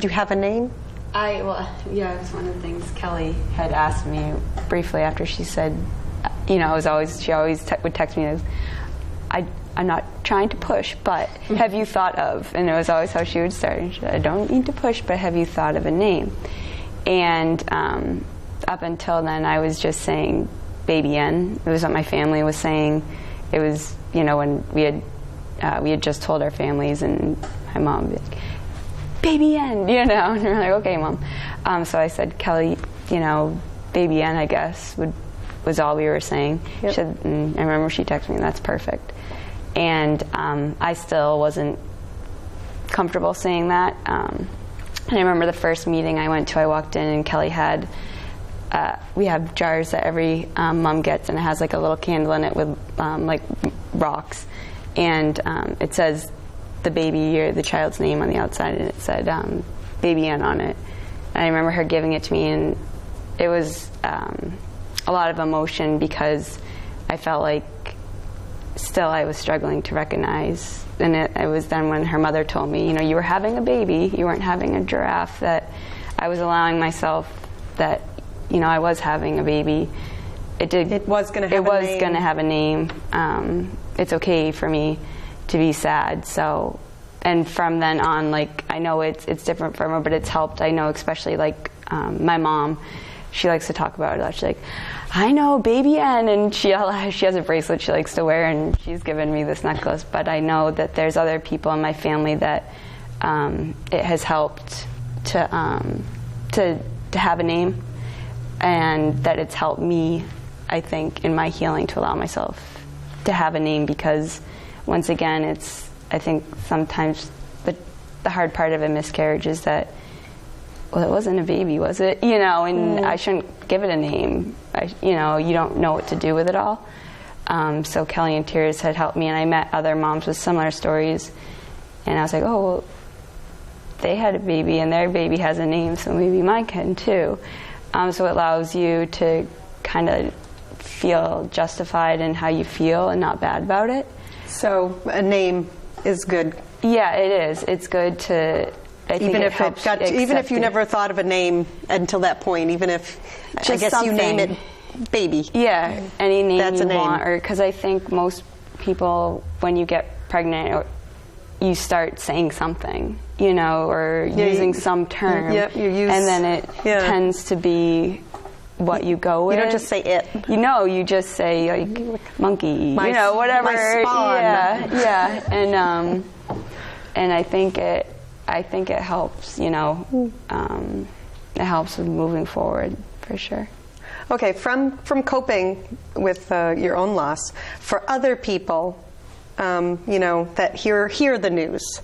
have a name? It was one of the things Kelly had asked me briefly after she said, she always would text me, I'm not trying to push, but have you thought of, and it was always how she would start, and she said, I don't need to push, but have you thought of a name? And up until then, I was just saying Baby N. It was what my family was saying. It was, when we had just told our families, and my mom would be like, Baby N, and we're like, okay, Mom. So I said, Kelly, Baby N, I guess, was all we were saying. Yep. She said, and I remember she texted me, that's perfect. And I still wasn't comfortable saying that. And I remember the first meeting I went to, I walked in, and Kelly had, we have jars that every mom gets, and it has like a little candle in it with like rocks, and it says the baby or the child's name on the outside, and it said Baby Ann on it. And I remember her giving it to me, and it was a lot of emotion because I felt like still I was struggling to recognize. And it was then when her mother told me, you were having a baby, you weren't having a giraffe, that I was allowing myself that, I was having a baby. It was going to have a name. It's okay for me to be sad. So, and from then on, like, I know it's different for her, but it's helped. I know, especially like my mom, she likes to talk about it. She's like, I know, baby N, and she has a bracelet she likes to wear, and she's given me this necklace. But I know that there's other people in my family that it has helped to have a name, and that it's helped me, I think, in my healing to allow myself to have a name, because once again, I think sometimes the hard part of a miscarriage is that, well, it wasn't a baby, was it? And I shouldn't give it a name. You don't know what to do with it all. So Kelly and Tears had helped me, and I met other moms with similar stories, and I was like, oh, well, they had a baby, and their baby has a name, so maybe mine can too. So it allows you to kind of feel justified in how you feel and not bad about it. So a name is good. Yeah, it is. It's good to. Even if you never thought of a name until that point, even if I guess you name it baby. Yeah, any name that's you want, or because I think most people, when you get pregnant, you start saying something, or using some term, and then it tends to be what you go with. You don't just say it. You just say like monkey, whatever. My spawn. Yeah, and I think it helps. It helps with moving forward for sure. Okay, from coping with your own loss, for other people, that hear the news,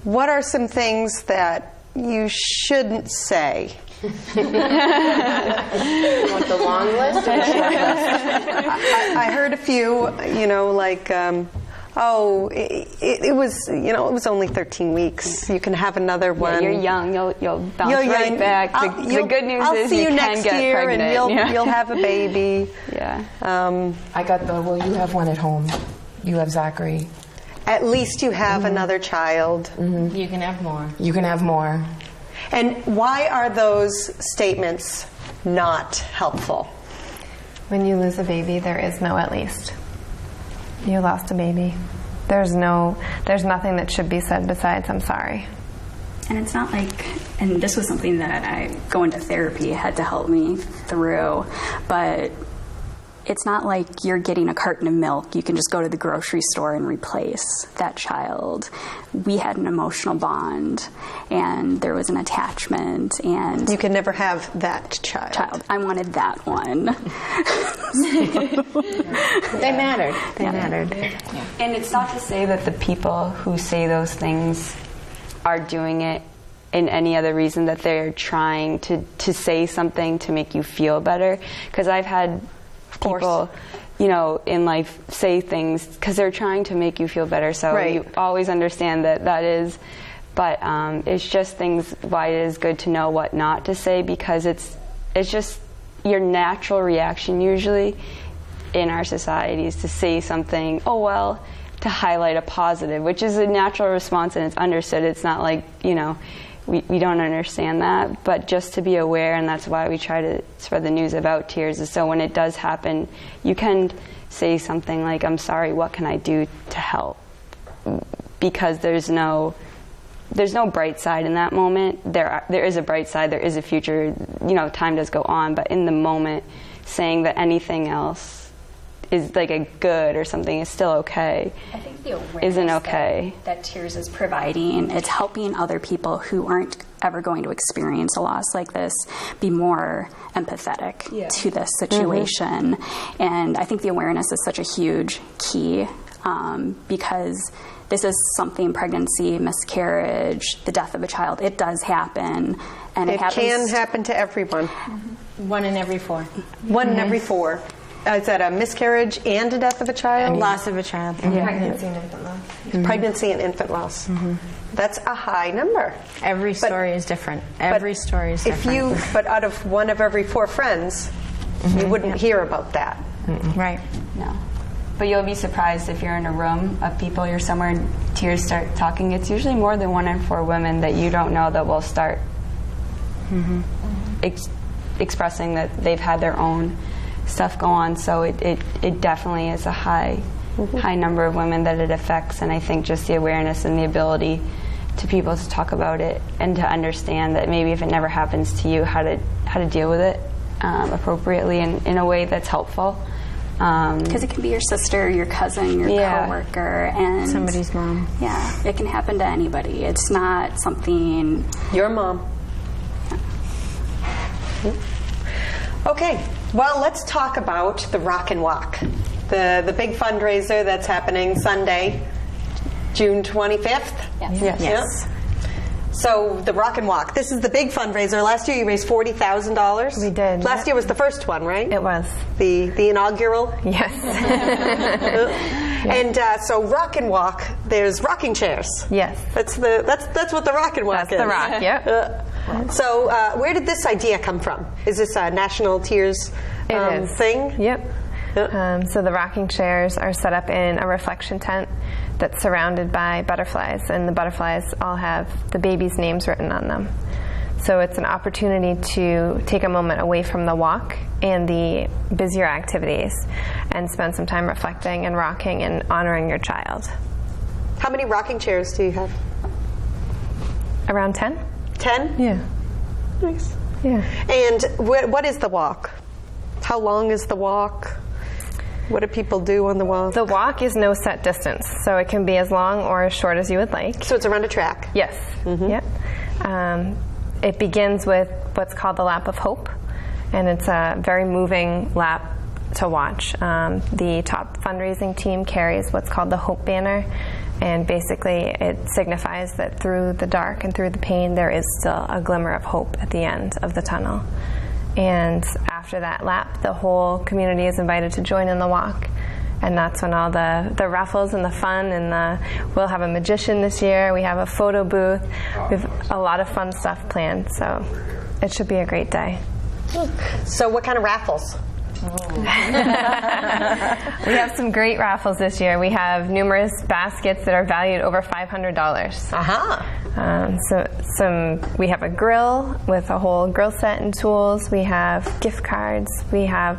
what are some things that you shouldn't say? You want the long list or the short list? I heard a few, like, it was only 13 weeks. You can have another one. Yeah, you're young. You'll bounce right back. The good news is you can get pregnant. And you'll have a baby. Yeah. I got you have one at home. You have Zachary. At least you have another child. Mm-hmm. You can have more. You can have more. And why are those statements not helpful? When you lose a baby, there is no at least. You lost a baby. There's nothing that should be said besides I'm sorry. And it's not like, and this was something that I going to therapy had to help me through, but it's not like you're getting a carton of milk. You can just go to the grocery store and replace that child. We had an emotional bond, and there was an attachment, and you can never have that child. I wanted that one. They mattered. They mattered. Yeah. And it's not to say that the people who say those things are doing it in any other reason, that they're trying to say something to make you feel better. Because I've had people, in life say things because they're trying to make you feel better. So you always understand that is, but it's just things why it is good to know what not to say, because it's just your natural reaction usually in our society is to say something, to highlight a positive, which is a natural response and it's understood. It's not like, we don't understand that, but just to be aware, and that's why we try to spread the news about tears, is so when it does happen, you can say something like, I'm sorry, what can I do to help? Because there's no bright side in that moment. There is a bright side, there is a future, time does go on, but in the moment, saying that anything else is like a good or something is still okay. I think the awareness isn't okay. That Tears is providing, it's helping other people who aren't ever going to experience a loss like this be more empathetic to this situation. Mm-hmm. And I think the awareness is such a huge key, because this is something, pregnancy, miscarriage, the death of a child, it does happen. And it can happen to everyone. Mm-hmm. 1 in every 4. 1 in every 4. Is that a miscarriage and a death of a child? And loss of a child. Mm-hmm. Pregnancy and infant loss. Mm-hmm. Pregnancy and infant loss. Mm-hmm. That's a high number. Every story is different. Every story is different. But out of 1 of every 4 friends, You wouldn't hear about that. Right. No. But you'll be surprised if you're in a room of people, you're somewhere and tears start talking. It's usually more than 1 in 4 women that you don't know that will start expressing that they've had their own stuff go on. So it definitely is a high number of women that it affects. And I think just the awareness and the ability to people to talk about it and to understand that maybe if it never happens to you, how to deal with it appropriately and in a way that's helpful. Because it can be your sister, your cousin, your coworker, and somebody's mom. Yeah, it can happen to anybody. It's not something. Your mom. Okay, well, let's talk about the Rock and Walk, the big fundraiser that's happening Sunday, June 25th. Yes. So the Rock and Walk, this is the big fundraiser. Last year you raised $40,000. We did. Last year was the first one, right? It was. The inaugural? Yes. And so Rock and Walk, there's rocking chairs. Yes. That's what the Rock and Walk is. That's the rock, yep. So where did this idea come from? Is this a National Tears thing? Yep. So the rocking chairs are set up in a reflection tent that's surrounded by butterflies, and the butterflies all have the baby's names written on them. So it's an opportunity to take a moment away from the walk and the busier activities and spend some time reflecting and rocking and honoring your child. How many rocking chairs do you have? Around 10? 10? Yeah. Nice. Yeah. And what is the walk? How long is the walk? What do people do on the walk? The walk is no set distance, so it can be as long or as short as you would like. So it's around a track? Yes. Yep. It begins with what's called the Lap of Hope, and it's a very moving lap to watch. The top fundraising team carries what's called the Hope Banner, and basically it signifies that through the dark and through the pain there is still a glimmer of hope at the end of the tunnel. And after that lap, the whole community is invited to join in the walk. And that's when all the raffles and the fun and we'll have a magician this year. We have a photo booth. We have a lot of fun stuff planned. So it should be a great day. So what kind of raffles? We have some great raffles this year. We have numerous baskets that are valued over $500. So we have a grill with a whole grill set and tools. We have gift cards. We have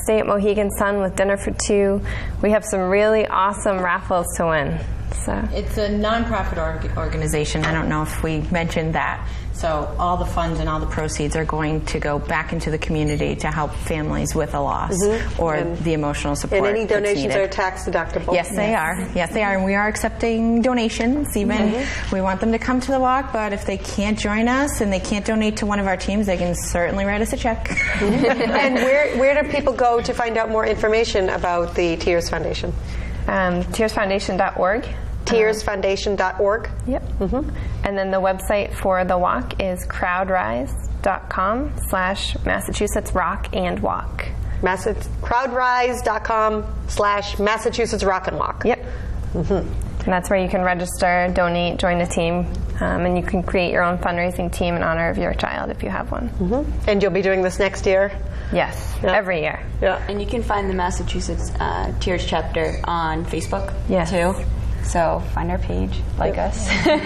stay at Mohegan Sun with dinner for 2. We have some really awesome raffles to win. So it's a nonprofit organization. I don't know if we mentioned that. So all the funds and all the proceeds are going to go back into the community to help families with a loss or the emotional support. And any donations are tax deductible. Yes, they are. Yes, they are. And we are accepting donations. Even we want them to come to the walk, but if they can't join us and they can't donate to one of our teams, they can certainly write us a check. And where do people go to find out more information about the Tears Foundation? TearsFoundation.org. TearsFoundation.org. Yep. And then the website for the walk is crowdrise.com/Massachusetts Rock and Walk. Crowdrise.com/Massachusetts Rock and Walk. Yep. And that's where you can register, donate, join a team, and you can create your own fundraising team in honor of your child if you have one. And you'll be doing this next year? Yes, every year. Yeah. And you can find the Massachusetts Tears chapter on Facebook too. So find our page, like us. Learn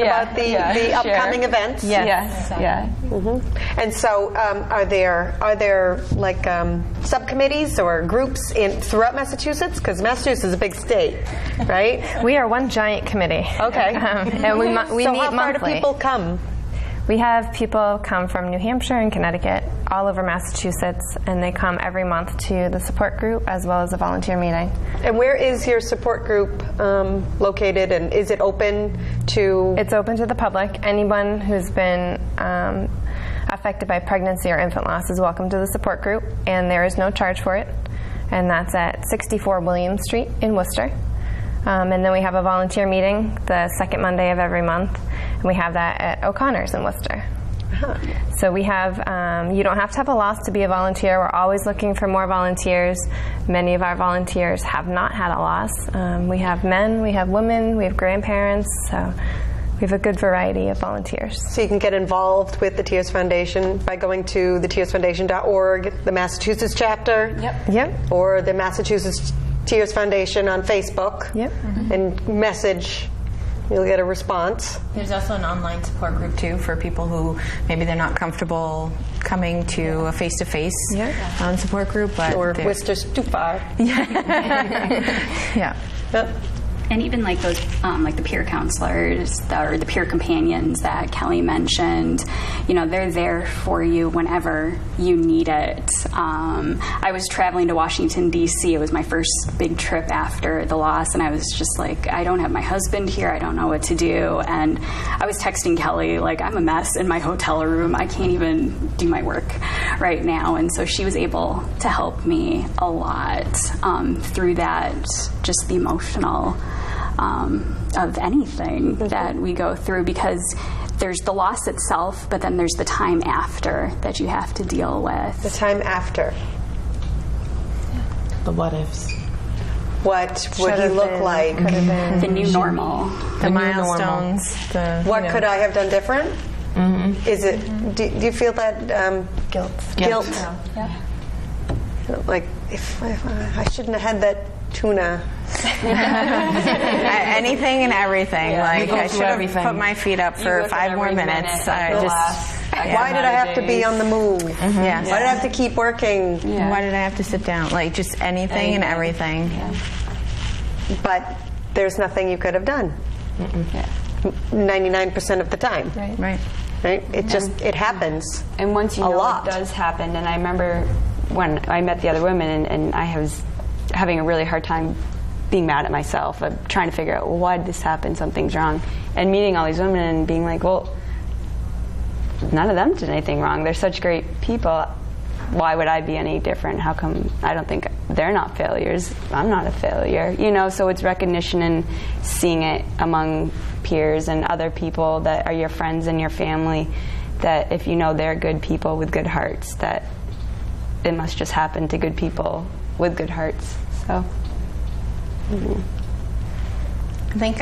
about the upcoming events. Yes. And so, are there like subcommittees or groups throughout Massachusetts? Because Massachusetts is a big state, right? We are one giant committee. Okay. And we meet how far monthly. do people come? We have people come from New Hampshire and Connecticut, all over Massachusetts, and they come every month to the support group as well as a volunteer meeting. And where is your support group located, and is it open to? It's open to the public. Anyone who's been affected by pregnancy or infant loss is welcome to the support group, and there is no charge for it. And that's at 64 William Street in Worcester. And then we have a volunteer meeting the second Monday of every month. And we have that at O'Connor's in Worcester. So we have, you don't have to have a loss to be a volunteer. We're always looking for more volunteers. Many of our volunteers have not had a loss. We have men, we have women, we have grandparents. So we have a good variety of volunteers. So you can get involved with the Tears Foundation by going to thetearsfoundation.org, the Massachusetts chapter, Yep. or the Massachusetts Tears Foundation on Facebook, Yep. and message. You'll get a response. There's also an online support group too for people who maybe they're not comfortable coming to a face-to-face support group, but Or Worcester's too far. yeah. Yep. And even like those, like the peer counselors or the peer companions that Kelly mentioned, you know, they're there for you whenever you need it. I was traveling to Washington, D.C. It was my first big trip after the loss, and I was just like, I don't have my husband here. I don't know what to do. And I was texting Kelly, like, I'm a mess in my hotel room. I can't even do my work right now. And so she was able to help me a lot through that, just the emotional of anything that we go through, because there's the loss itself, but then there's the time after that you have to deal with. The time after. The what ifs. What would he look like? The new normal. The milestones. What could I have done different? Is it? Do you feel that guilt? Yeah. Like if I shouldn't have had that tuna. Anything and everything. Like go I through should have everything. put my feet up for 5 more minutes. Why did I have to be on the move? Yes. Why did I have to keep working? Why did I have to sit down? Like just anything and everything. But there's nothing you could have done. 99% of the time. Right. Right? It just it happens. And once you A know lot. it does happen, and I remember when I met the other women, and I was having a really hard time being mad at myself, of trying to figure out, well, why did this happen? Something's wrong. And meeting all these women and being like, well, none of them did anything wrong. They're such great people. Why would I be any different? How come I don't think they're not failures? I'm not a failure. You know, so it's recognition and seeing it among peers and other people that are your friends and your family, that if you know they're good people with good hearts, that it must just happen to good people with good hearts. So I think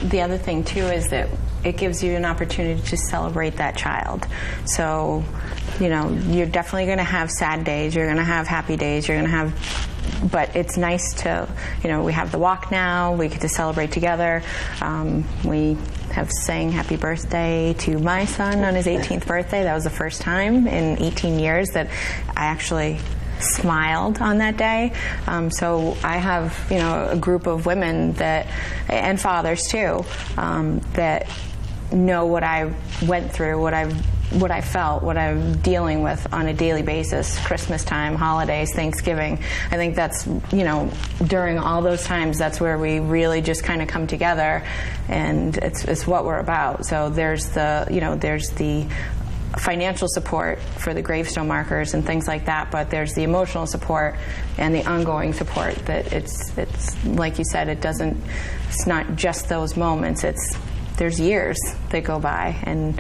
the other thing too is that it gives you an opportunity to celebrate that child. So, you know, you're definitely going to have sad days, you're going to have happy days, you're going to have, but it's nice to, you know, we have the walk now, we get to celebrate together. We have sang happy birthday to my son on his 18th birthday. That was the first time in 18 years that I actually smiled on that day. So I have, you know, a group of women that, and fathers too, that know what I went through, what I felt, what I'm dealing with on a daily basis, Christmas time, holidays, Thanksgiving. I think that's, you know, during all those times, that's where we really just kind of come together, and it's what we're about. So there's the, you know, there's the financial support for the gravestone markers and things like that, but there's the emotional support and the ongoing support that it's like you said, it's not just those moments, there's years that go by and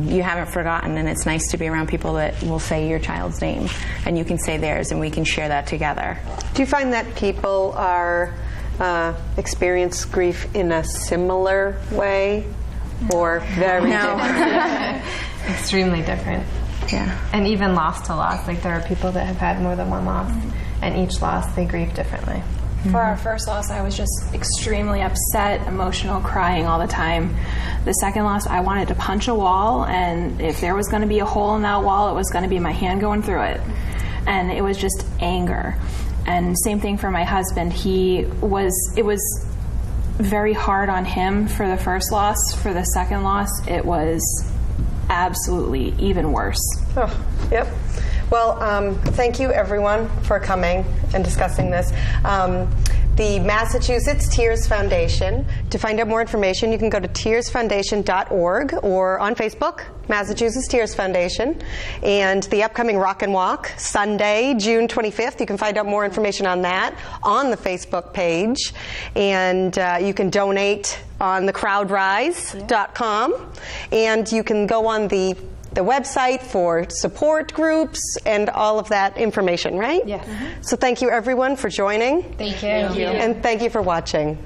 you haven't forgotten, and it's nice to be around people that will say your child's name and you can say theirs and we can share that together. Do you find that people are experience grief in a similar way or very different? Extremely different. Yeah. And even loss to loss. Like there are people that have had more than one loss, and each loss they grieve differently. For our first loss, I was just extremely upset, emotional, crying all the time. The second loss, I wanted to punch a wall, and if there was going to be a hole in that wall, it was going to be my hand going through it. And it was just anger. And same thing for my husband. It was very hard on him for the first loss. For the second loss, it was absolutely even worse. Oh, yep. Well, thank you everyone for coming and discussing this. The Massachusetts Tears Foundation. To find out more information, you can go to tearsfoundation.org or on Facebook, Massachusetts Tears Foundation. And the upcoming Rock and Walk, Sunday, June 25th, you can find out more information on that on the Facebook page. And you can donate on thecrowdrise.com. And you can go on the website for support groups and all of that information, right? Yes. So thank you everyone for joining. Thank you. And thank you for watching.